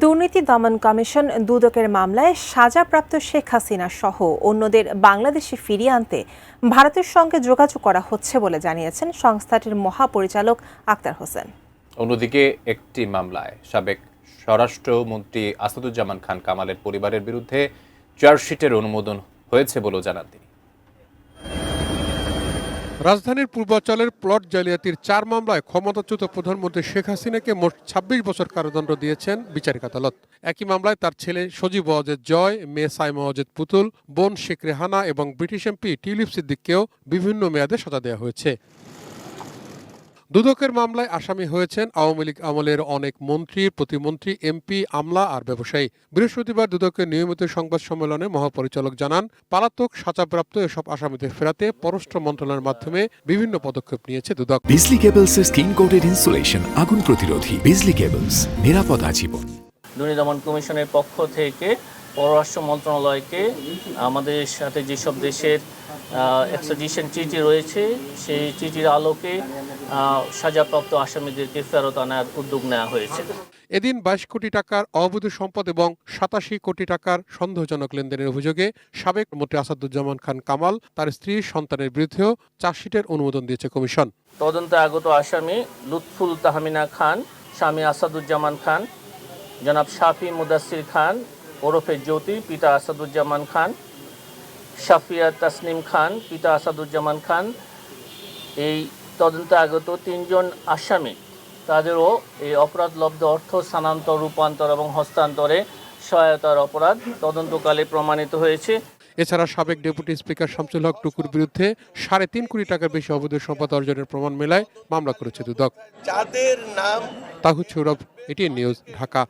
দুর্নীতি দমন কমিশন দুদকের মামলায় সাজাপ্রাপ্ত শেখ হাসিনা সহ অন্যদের বাংলাদেশে ফিরিয়ে আনতে ভারতের সঙ্গে যোগাযোগ করা হচ্ছে বলে জানিয়েছেন সংস্থাটির মহাপরিচালক আক্তার হোসেন। অন্যদিকে একটি মামলায় সাবেক স্বরাষ্ট্রমন্ত্রী আসাদুজ্জামান খান কামালের পরিবারের বিরুদ্ধে চার্জশিটের অনুমোদন হয়েছে বলেও জানান তিনি। রাজধানীর পূর্বাঞ্চলের প্লট জালিয়াতির 4 মামলায় ক্ষমতাচ্যুত প্রধানমন্ত্রী শেখ হাসিনাকে মোট 26 বছর কারাদণ্ড দিয়েছেন বিচারিক আদালত। একই মামলায় তার ছেলে সজীব ওয়াজেদ জয়, মেয়ে সাইমা ওয়াজেদ পুতুল, বোন শেখ রেহানা এবং ব্রিটিশ এমপি টিউলিপ সিদ্দিককেও বিভিন্ন মেয়াদে সাজা দেওয়া হয়েছে। দুদকের মামলায় আসামি হয়েছেন আওয়ামী লীগ আমলের অনেক মন্ত্রী, প্রতিমন্ত্রী, এমপি, আমলা আর ব্যবসায়ী। বৃহস্পতিবার দুদকের নিয়মিত সংবাদ সম্মেলনে মহাপরিচালক জানান, পলাতক সাজাপ্রাপ্ত এসব আসামিদের ফেরাতে পররাষ্ট্র মন্ত্রণালয়ের মাধ্যমে বিভিন্ন পদক্ষেপ নিয়েছে দুদক। বিজলি কেবলসের স্কিন কোটেড ইনসুলেশন আগুন প্রতিরোধী। বিজলি কেবলস, নিরাপদ আজীবন। দুর্নীতি দমন কমিশনের পক্ষ থেকে পররাষ্ট্র মন্ত্রণালয়কে আমাদের সাথে যেসব দেশের এক্সট্রাডিশন ট্রিটি রয়েছে সেই ট্রিটির আলোকে সাজাপ্রাপ্ত আসামিদেরকে ফেরত আনার উদ্যোগ নেওয়া হয়েছে। এদিন 22 কোটি টাকার অবৈধ সম্পদ এবং 87 কোটি টাকার সন্দেহজনক লেনদেনের অভিযোগে সাবেক মন্ত্রী আসাদুজ্জামান খান কামাল, তার স্ত্রী, সন্তানের বিরুদ্ধেও চার্জশিটের অনুমোদন দিয়েছে কমিশন। তদন্তে আগত আসামি লুৎফুল তাহমিনা খান, স্বামী আসাদুজ্জামান খান, জনাব শাফি মুদাসির খান ওরফে জ্যোতি, পিতা আসাদুজ্জামান খান, শাফিয়া তাসনিম খান, পিতা আসাদুজ্জামান খান, এই তদন্তে আগত 3 জন আসামি তাদেরও এই অপরাধলব্ধ অর্থ স্থানান্তর, রূপান্তর এবং হস্তান্তরে সহায়তার অপরাধ তদন্তকালে প্রমাণিত হয়েছে। এছাড়া সাবেক ডেপুটি স্পিকার শামসুল হক টুকুর বিরুদ্ধে 3.5 কোটি টাকার বেশি অবৈধ সম্পদ অর্জনের প্রমাণ মেলায় মামলা করেছে দুদক। যাদের নাম তাহুদ সৌরভ, এটিএন নিউজ, ঢাকা।